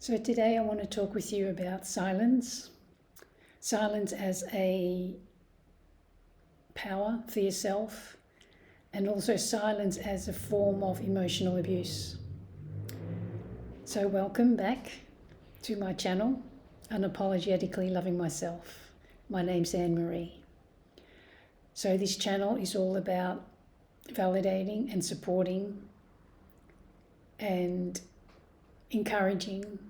So today I want to talk with you about silence. Silence as a power for yourself, and also silence as a form of emotional abuse. So welcome back to my channel, Unapologetically Loving Myself. My name's Annemarie. So this channel is all about validating and supporting and encouraging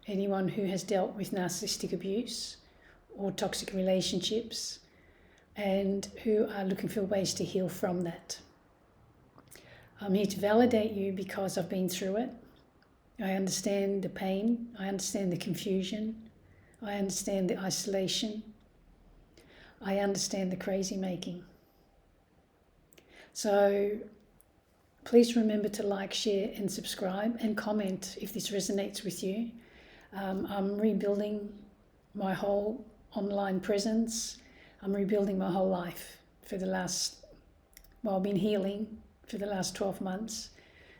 anyone who has dealt with narcissistic abuse or toxic relationships and who are looking for ways to heal from that. I'm here to validate you because I've been through it. I understand the pain, I understand the confusion, I understand the isolation, I understand the crazy making. So please remember to like, share and subscribe and comment if this resonates with you. I'm rebuilding my whole online presence. I'm rebuilding my whole life for the last, I've been healing for the last 12 months.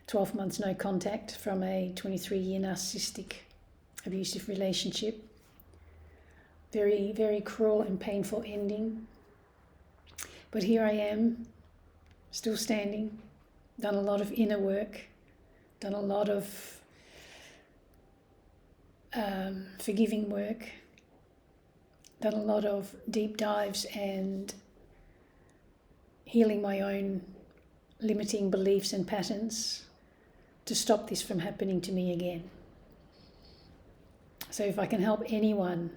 12 months no contact from a 23-year narcissistic abusive relationship. Very, very cruel and painful ending. But here I am, still standing, done a lot of inner work, done a lot of forgiving work, done a lot of deep dives and healing my own limiting beliefs and patterns to stop this from happening to me again. So if I can help anyone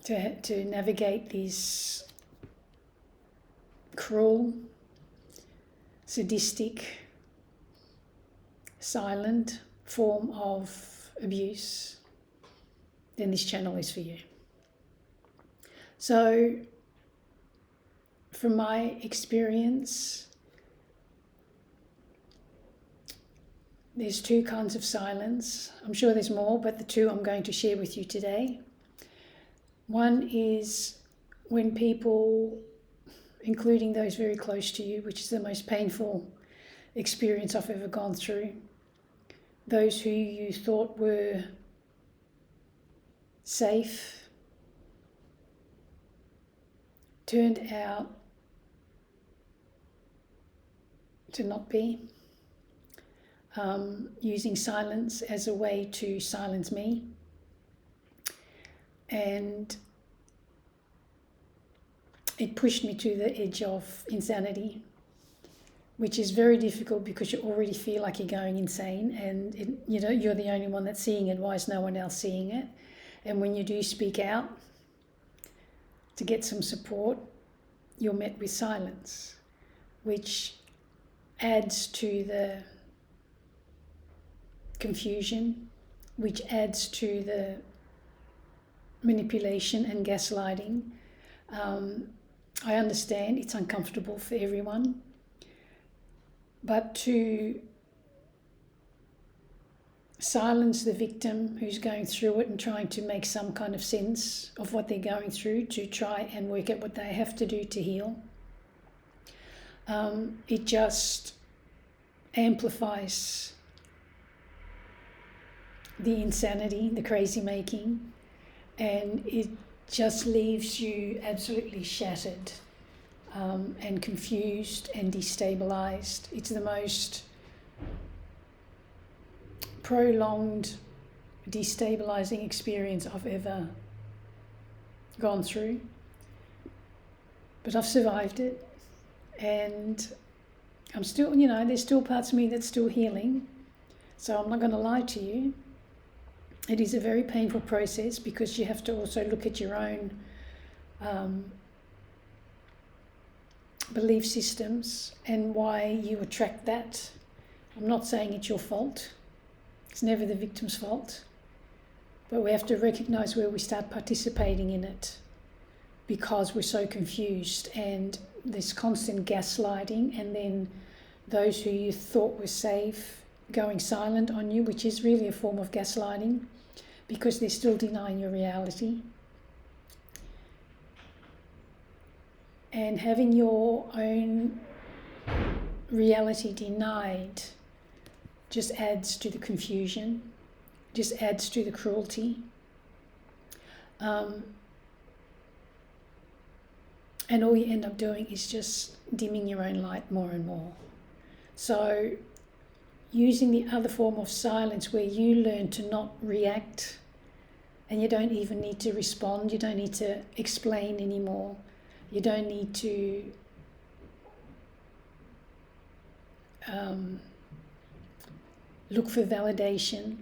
to navigate this cruel, sadistic, silent form of abuse, then this channel is for you. So, from my experience, there's two kinds of silence. I'm sure there's more, but the two I'm going to share with you today. One is when people, including those very close to you, which is the most painful experience I've ever gone through, those who you thought were safe turned out to not be, using silence as a way to silence me. And it pushed me to the edge of insanity, which is very difficult because you already feel like you're going insane, and you're the only one that's seeing it. Why is no one else seeing it? And when you do speak out to get some support, you're met with silence, which adds to the confusion, which adds to the manipulation and gaslighting. I understand it's uncomfortable for everyone, but to silence the victim who's going through it and trying to make some kind of sense of what they're going through, to try and work out what they have to do to heal, it just amplifies the insanity, the crazy making, and it just leaves you absolutely shattered and confused and destabilized. It's the most prolonged, destabilizing experience I've ever gone through. But I've survived it, and I'm still, there's still parts of me that's still healing. So I'm not going to lie to you. It is a very painful process because you have to also look at your own belief systems and why you attract that. I'm not saying it's your fault. It's never the victim's fault. But we have to recognize where we start participating in it because we're so confused, and this constant gaslighting, and then those who you thought were safe going silent on you, which is really a form of gaslighting because they're still denying your reality. And having your own reality denied just adds to the confusion, just adds to the cruelty. And all you end up doing is just dimming your own light more and more. So using the other form of silence where you learn to not react, and you don't even need to respond, you don't need to explain anymore, you don't need to look for validation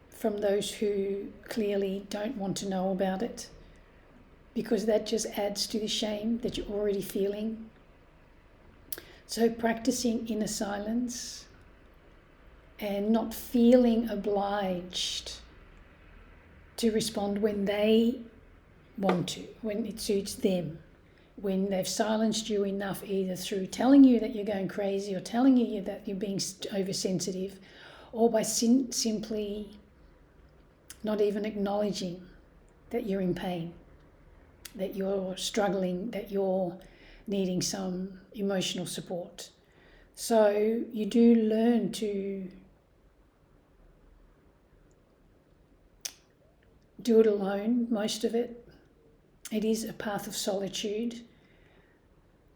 from those who clearly don't want to know about it, because that just adds to the shame that you're already feeling. So practicing inner silence and not feeling obliged to respond when they want to, when it suits them, when they've silenced you enough, either through telling you that you're going crazy or telling you that you're being oversensitive, or by simply not even acknowledging that you're in pain, that you're struggling, that you're needing some emotional support. So you do learn to do it alone, most of it. It is a path of solitude.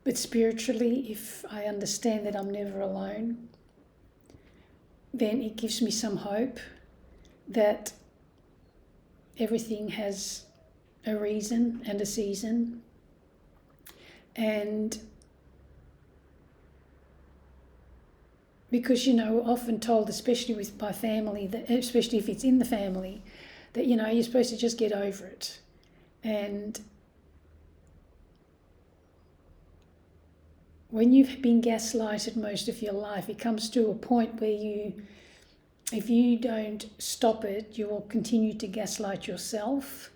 But spiritually, if I understand that I'm never alone, then it gives me some hope that everything has a reason and a season. And because, we're often told, especially with my family, that especially if it's in the family, that, you're supposed to just get over it. And when you've been gaslighted most of your life, it comes to a point where if you don't stop it, you will continue to gaslight yourself,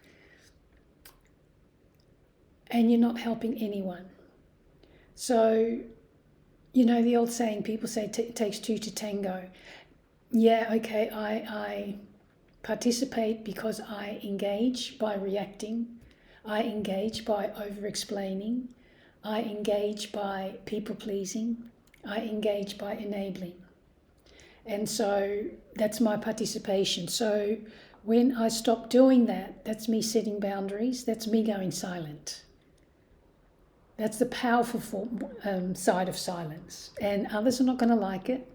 and you're not helping anyone. So, the old saying, people say it takes two to tango. Yeah, okay, I participate because I engage by reacting, I engage by over-explaining, I engage by people-pleasing, I engage by enabling. And so that's my participation. So when I stop doing that, that's me setting boundaries, that's me going silent. That's the powerful side of silence. And others are not going to like it.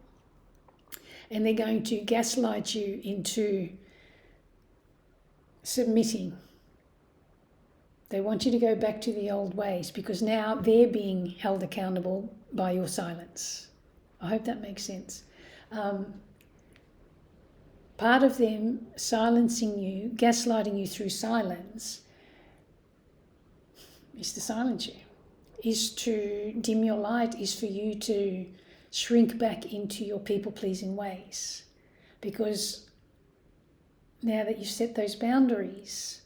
And they're going to gaslight you into submitting. They want you to go back to the old ways, because now they're being held accountable by your silence. I hope that makes sense. Part of them silencing you, gaslighting you through silence, is to silence you, is to dim your light, is for you to shrink back into your people-pleasing ways. Because now that you've set those boundaries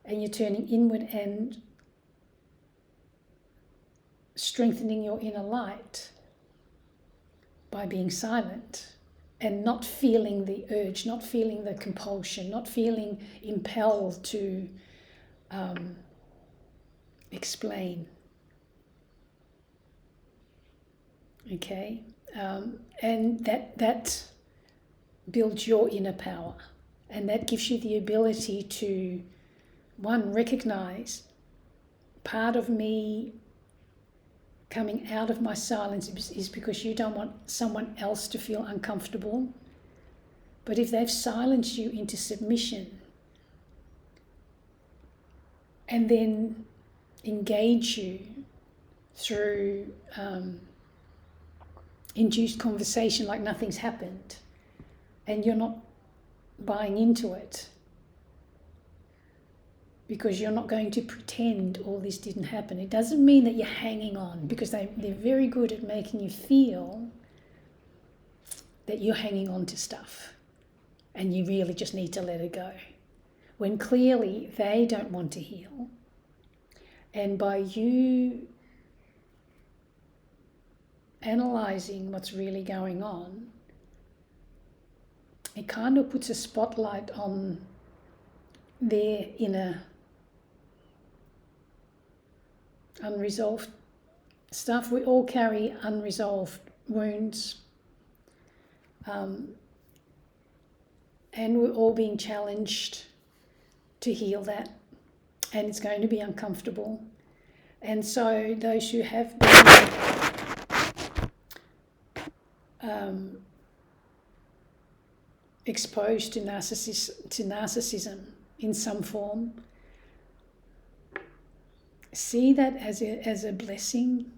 and you're turning inward and strengthening your inner light by being silent and not feeling the urge, not feeling the compulsion, not feeling impelled to explain. Okay? And that builds your inner power. And that gives you the ability to, one, recognize part of me coming out of my silence is because you don't want someone else to feel uncomfortable. But if they've silenced you into submission and then engage you through induced conversation like nothing's happened, and you're not buying into it, because you're not going to pretend all this didn't happen. It doesn't mean that you're hanging on, because they're very good at making you feel that you're hanging on to stuff and you really just need to let it go, when clearly they don't want to heal. And by you analysing what's really going on, it kind of puts a spotlight on their inner unresolved stuff. We all carry unresolved wounds, And we're all being challenged to heal that. And it's going to be uncomfortable. And so those who have been exposed to narcissism in some form, see that as a blessing,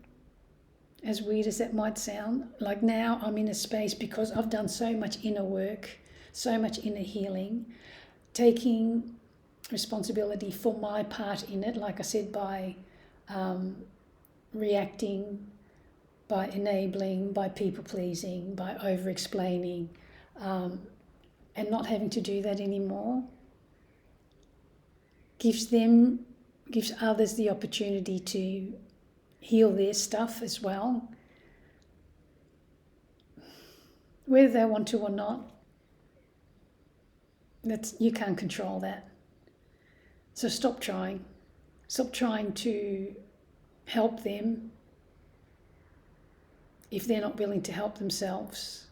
as weird as that might sound. Like now I'm in a space because I've done so much inner work, so much inner healing, taking responsibility for my part in it, like I said, by reacting, by enabling, by people-pleasing, by over-explaining, and not having to do that anymore, gives others the opportunity to heal their stuff as well, whether they want to or not. You can't control that. So stop trying to help them if they're not willing to help themselves.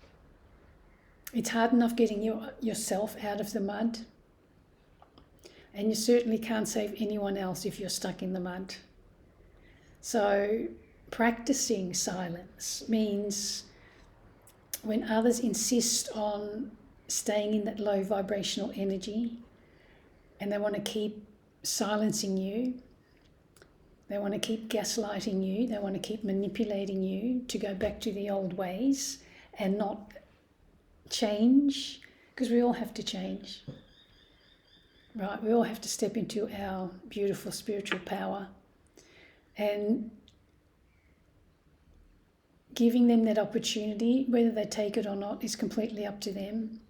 It's hard enough getting yourself out of the mud, and you certainly can't save anyone else if you're stuck in the mud. So practicing silence means when others insist on staying in that low vibrational energy and they want to keep silencing you, they want to keep gaslighting you, they want to keep manipulating you to go back to the old ways and not change, because we all have to change, right? We all have to step into our beautiful spiritual power, and giving them that opportunity, whether they take it or not, is completely up to them.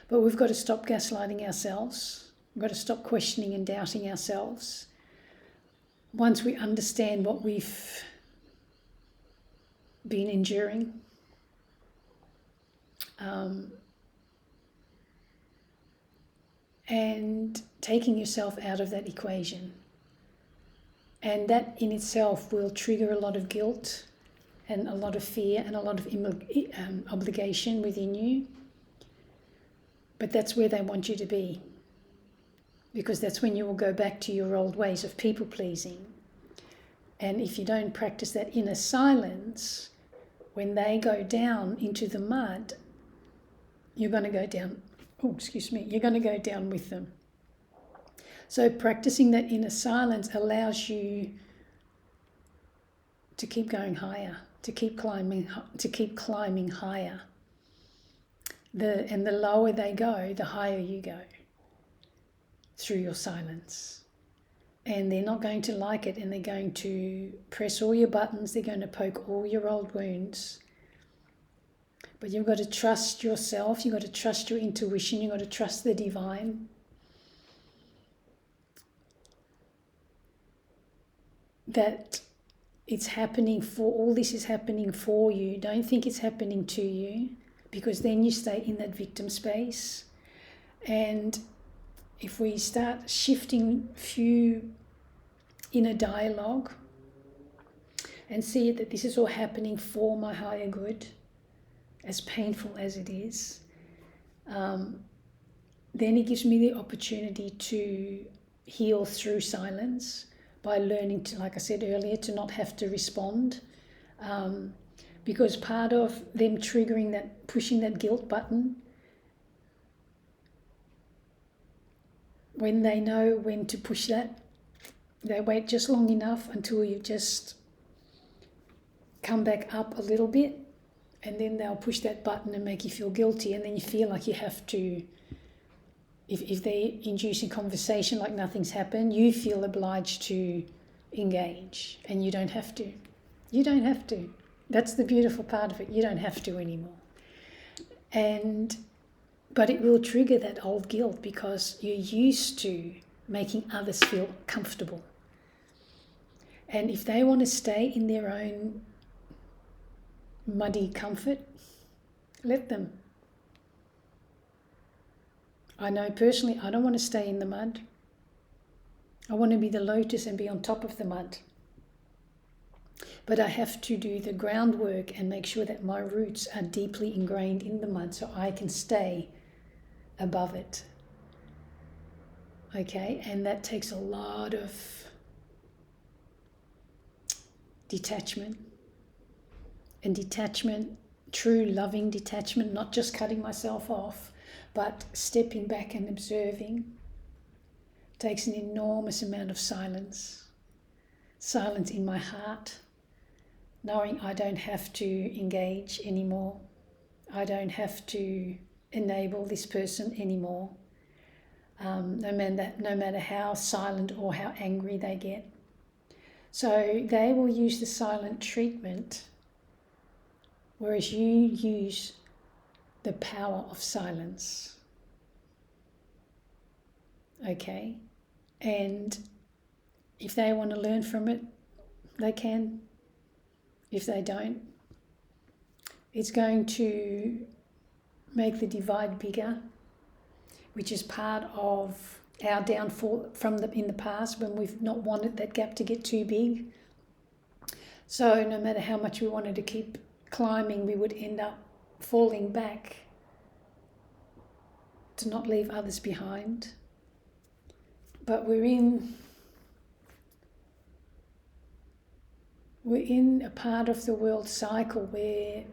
But we've got to stop gaslighting ourselves. We've got to stop questioning and doubting ourselves. Once we understand what we've been enduring, and taking yourself out of that equation. And that in itself will trigger a lot of guilt and a lot of fear and a lot of obligation within you. But that's where they want you to be, because that's when you will go back to your old ways of people pleasing. And if you don't practice that inner silence, when they go down into the mud, you're going to go down, you're going to go down with them. So practicing that inner silence allows you to keep going higher, to keep climbing higher. And the lower they go, the higher you go through your silence. And they're not going to like it, and they're going to press all your buttons, they're going to poke all your old wounds. But you've got to trust yourself, you've got to trust your intuition, you've got to trust the divine. That it's happening all this is happening for you. Don't think it's happening to you, because then you stay in that victim space. And if we start shifting few inner dialogue and see that this is all happening for my higher good, as painful as it is, then it gives me the opportunity to heal through silence by learning to, like I said earlier, to not have to respond. Because part of them triggering that, pushing that guilt button, when they know when to push that, they wait just long enough until you just come back up a little bit, and then they'll push that button and make you feel guilty, and then you feel like you have to, if they're inducing conversation like nothing's happened, you feel obliged to engage, and you don't have to. You don't have to. That's the beautiful part of it. You don't have to anymore. But it will trigger that old guilt, because you're used to making others feel comfortable. And if they want to stay in their own muddy comfort, let them. I know personally, I don't want to stay in the mud. I want to be the lotus and be on top of the mud. But I have to do the groundwork and make sure that my roots are deeply ingrained in the mud so I can stay above it. Okay, and that takes a lot of detachment. And detachment, true loving detachment, not just cutting myself off, but stepping back and observing, takes an enormous amount of silence. Silence in my heart, knowing I don't have to engage anymore. I don't have to enable this person anymore, no matter how silent or how angry they get. So they will use the silent treatment, whereas you use the power of silence. Okay? And if they want to learn from it, they can. If they don't, it's going to make the divide bigger, which is part of our downfall in the past when we've not wanted that gap to get too big. So no matter how much we wanted to keep climbing, we would end up falling back to not leave others behind. But we're in a part of the world cycle where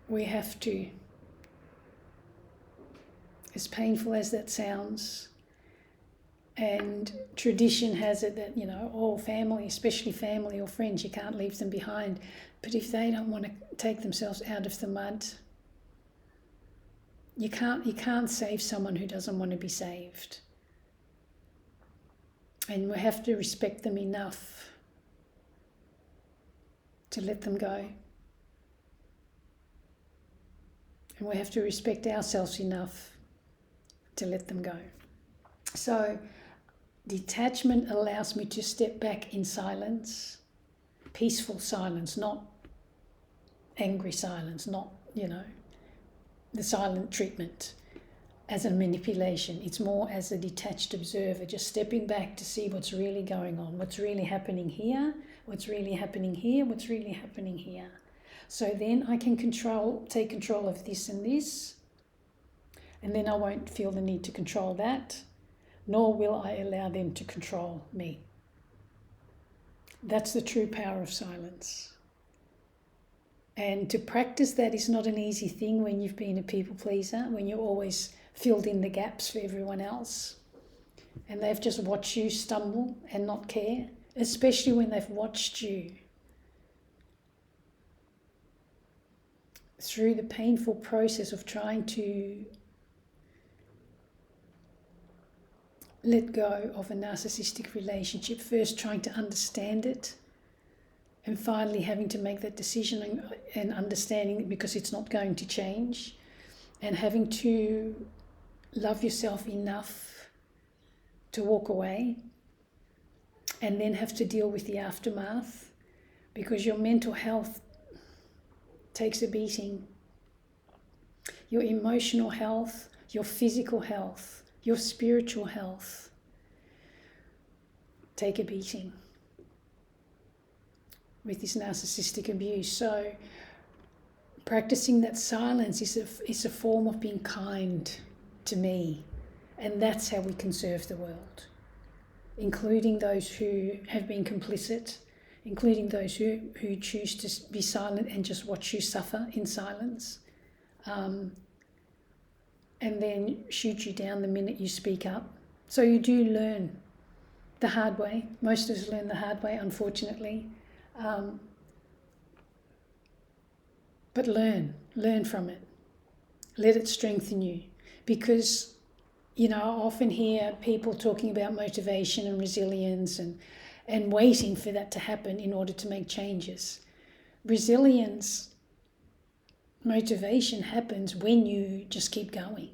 we have to, as painful as that sounds, and tradition has it that, all family, especially family or friends, you can't leave them behind. But if they don't want to take themselves out of the mud, you can't save someone who doesn't want to be saved. And we have to respect them enough to let them go. And we have to respect ourselves enough to let them go. So detachment allows me to step back in silence, peaceful silence, not angry silence, not, the silent treatment as a manipulation. It's more as a detached observer, just stepping back to see what's really going on, what's really happening here, what's really happening here, what's really happening here. So then I can take control of this and this, and then I won't feel the need to control that, nor will I allow them to control me. That's the true power of silence. And to practice that is not an easy thing when you've been a people pleaser, when you're always filled in the gaps for everyone else, and they've just watched you stumble and not care, especially when they've watched you through the painful process of trying to let go of a narcissistic relationship, first trying to understand it, and finally having to make that decision and understanding it because it's not going to change, and having to love yourself enough to walk away, and then have to deal with the aftermath because your mental health takes a beating. Your emotional health, your physical health, your spiritual health take a beating with this narcissistic abuse. So practicing that silence is a form of being kind to me, and that's how we can serve the world, including those who have been complicit, including those who choose to be silent and just watch you suffer in silence, and then shoot you down the minute you speak up. So you do learn the hard way. Most of us learn the hard way, unfortunately. But learn from it. Let it strengthen you. Because, I often hear people talking about motivation and resilience and waiting for that to happen in order to make changes. Resilience, motivation happens when you just keep going.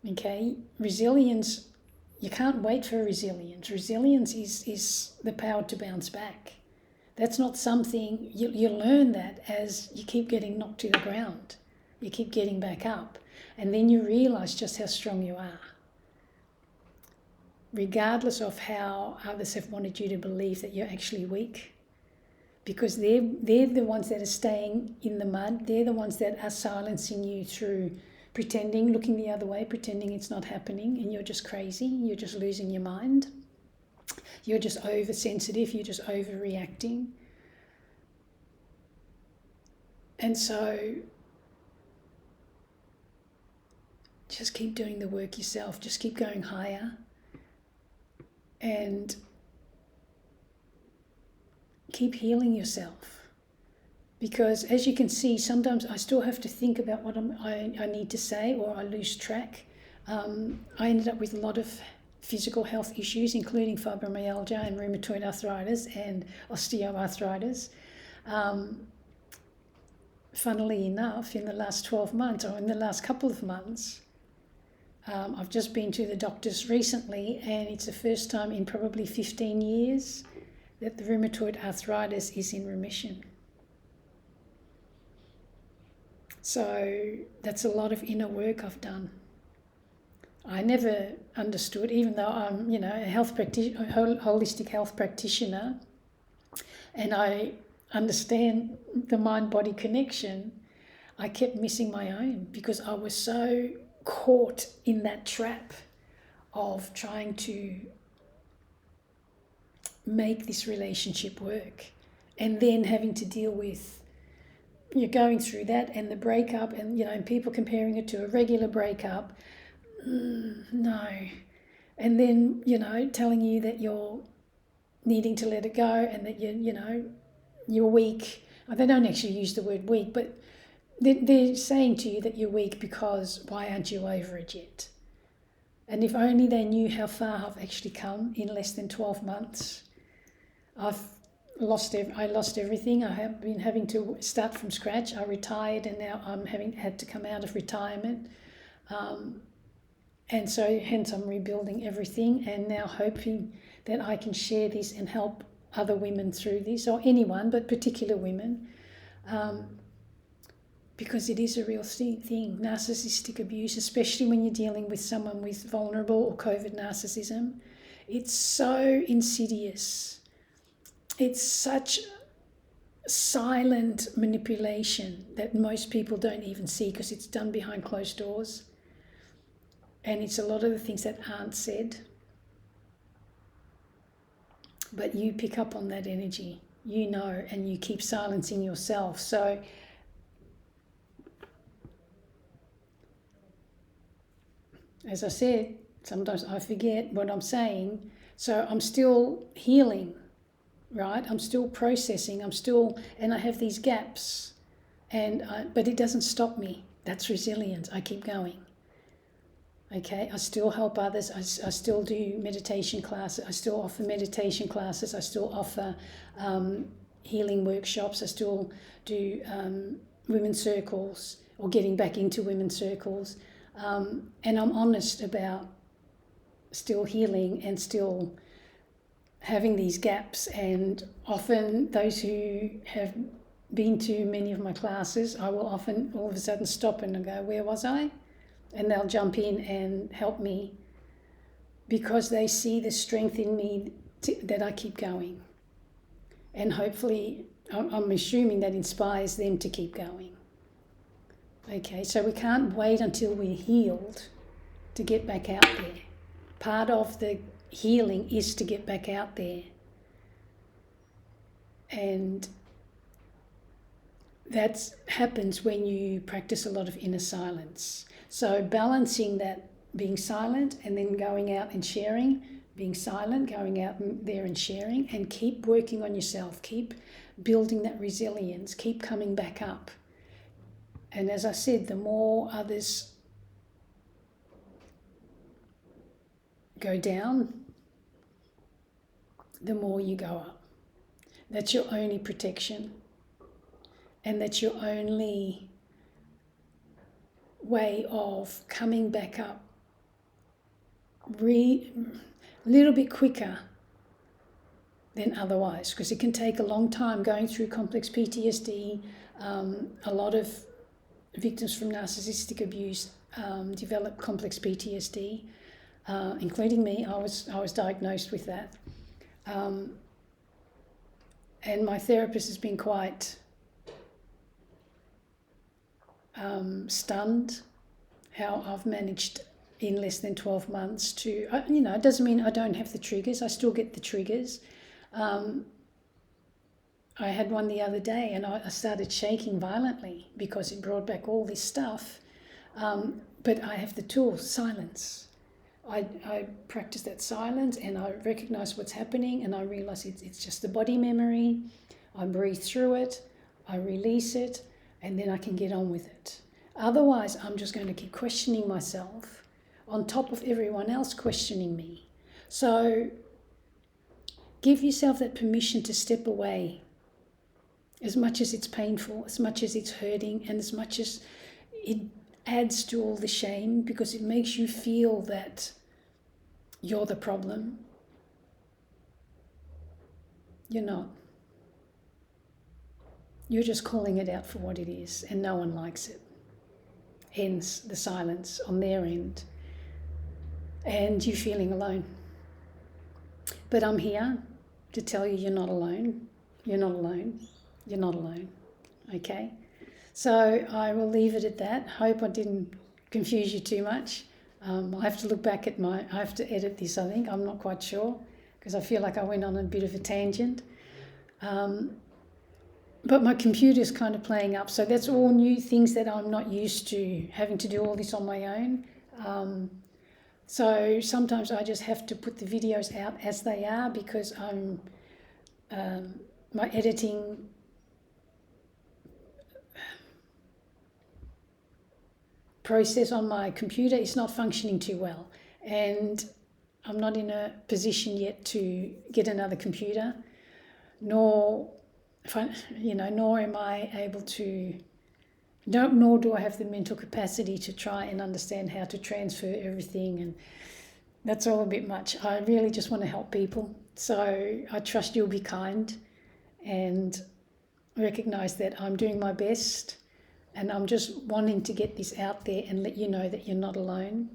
Okay? Resilience, you can't wait for resilience. Resilience is the power to bounce back. That's not something, you learn that as you keep getting knocked to the ground. You keep getting back up. And then you realize just how strong you are. regardless of how others have wanted you to believe that you're actually weak. Because they're the ones that are staying in the mud. They're the ones that are silencing you through pretending, looking the other way, pretending it's not happening, and you're just crazy, you're just losing your mind. You're just oversensitive, you're just overreacting. And so just keep doing the work yourself, just keep going higher, and keep healing yourself. Because as you can see, sometimes I still have to think about what I need to say, or I lose track. I ended up with a lot of physical health issues, including fibromyalgia and rheumatoid arthritis and osteoarthritis. Funnily enough, in the last 12 months, or in the last couple of months, I've just been to the doctors recently, and it's the first time in probably 15 years that the rheumatoid arthritis is in remission. So that's a lot of inner work I've done. I never understood, even though I'm, a holistic health practitioner, and I understand the mind-body connection, I kept missing my own because I was so caught in that trap of trying to make this relationship work, and then having to deal with you're going through that and the breakup, and people comparing it to a regular breakup. No. And then telling you that you're needing to let it go, and that you're weak. They don't actually use the word weak, but they're saying to you that you're weak because why aren't you over it yet? And if only they knew how far I've actually come in less than 12 months. I lost everything. I have been having to start from scratch. I retired, and now I'm had to come out of retirement. And so hence I'm rebuilding everything, and now hoping that I can share this and help other women through this, or anyone, but particular women, because it is a real thing. Narcissistic abuse, especially when you're dealing with someone with vulnerable or covert narcissism, it's so insidious. It's such silent manipulation that most people don't even see because it's done behind closed doors. And it's a lot of the things that aren't said. But you pick up on that energy, and you keep silencing yourself. So as I said, sometimes I forget what I'm saying. So I'm still healing. Right? I'm still processing, and I have these gaps, but it doesn't stop me. That's resilience. I keep going. Okay, I still help others. I still do meditation classes. I still offer meditation classes. I still offer healing workshops. I still do women's circles, or getting back into women's circles. And I'm honest about still healing and still having these gaps. And often those who have been to many of my classes, I will often all of a sudden stop and go, where was I? And they'll jump in and help me because they see the strength in me that I keep going. And hopefully, I'm assuming that inspires them to keep going. Okay, so we can't wait until we're healed to get back out there. Part of the healing is to get back out there. And that happens when you practice a lot of inner silence. So balancing that, being silent and then going out and sharing, being silent, going out there and sharing, and keep working on yourself, keep building that resilience, keep coming back up. And as I said, the more others go down, the more you go up. That's your only protection. And that's your only way of coming back up a little bit quicker than otherwise, because it can take a long time going through complex PTSD. A lot of victims from narcissistic abuse develop complex PTSD. including me. I was diagnosed with that. And my therapist has been quite stunned how I've managed in less than 12 months to, it doesn't mean I don't have the triggers. I still get the triggers. I had one the other day and I started shaking violently because it brought back all this stuff. But I have the tools, silence. I practice that silence and I recognize what's happening and I realize it's just the body memory. I breathe through it, I release it, and then I can get on with it. Otherwise, I'm just going to keep questioning myself on top of everyone else questioning me. So give yourself that permission to step away, as much as it's painful, as much as it's hurting, and as much as it adds to all the shame, because it makes you feel that you're the problem. You're not. You're just calling it out for what it is, and no one likes it. Hence the silence on their end, and you feeling alone. But I'm here to tell you you're not alone. You're not alone. You're not alone. Okay? So I will leave it at that. Hope I didn't confuse you too much. I'll have to look back at I have to edit this, I think. I'm not quite sure because I feel like I went on a bit of a tangent. But my computer's kind of playing up. So that's all new things that I'm not used to, having to do all this on my own. So sometimes I just have to put the videos out as they are because my editing process on my computer is not functioning too well, and I'm not in a position yet to get another computer, nor am I able to, nor do I have the mental capacity to try and understand how to transfer everything, and that's all a bit much. I really just want to help people, so I trust you'll be kind and recognize that I'm doing my best. And I'm just wanting to get this out there and let you know that you're not alone,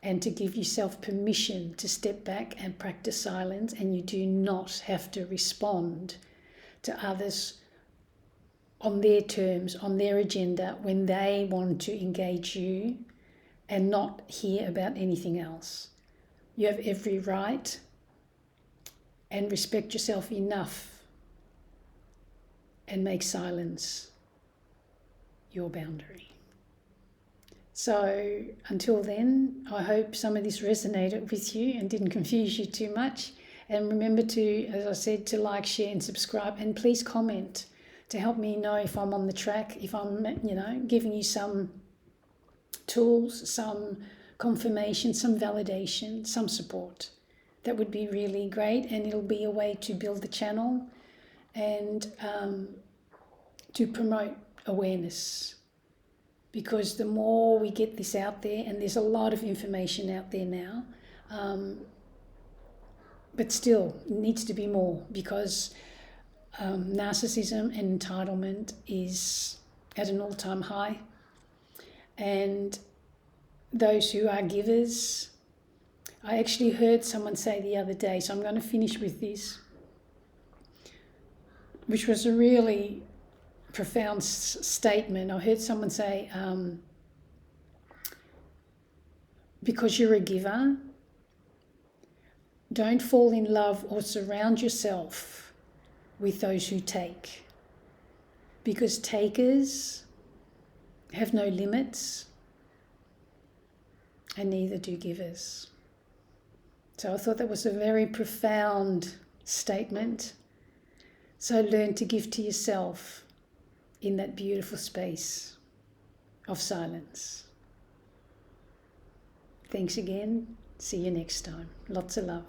and to give yourself permission to step back and practice silence, and you do not have to respond to others on their terms, on their agenda, when they want to engage you and not hear about anything else. You have every right, and respect yourself enough and make silence your boundary. So until then, I hope some of this resonated with you and didn't confuse you too much. And remember to, as I said, to like, share and subscribe, and please comment to help me know if I'm on the track, if I'm, giving you some tools, some confirmation, some validation, some support. That would be really great, and it'll be a way to build the channel and to promote awareness, because the more we get this out there, and there's a lot of information out there now, but still it needs to be more, because narcissism and entitlement is at an all-time high, and those who are givers, I actually heard someone say the other day, so I'm going to finish with this, which was a really profound statement. I heard someone say, because you're a giver, don't fall in love or surround yourself with those who take, because takers have no limits, and neither do givers. So I thought that was a very profound statement. So learn to give to yourself in that beautiful space of silence. Thanks again. See you next time. Lots of love.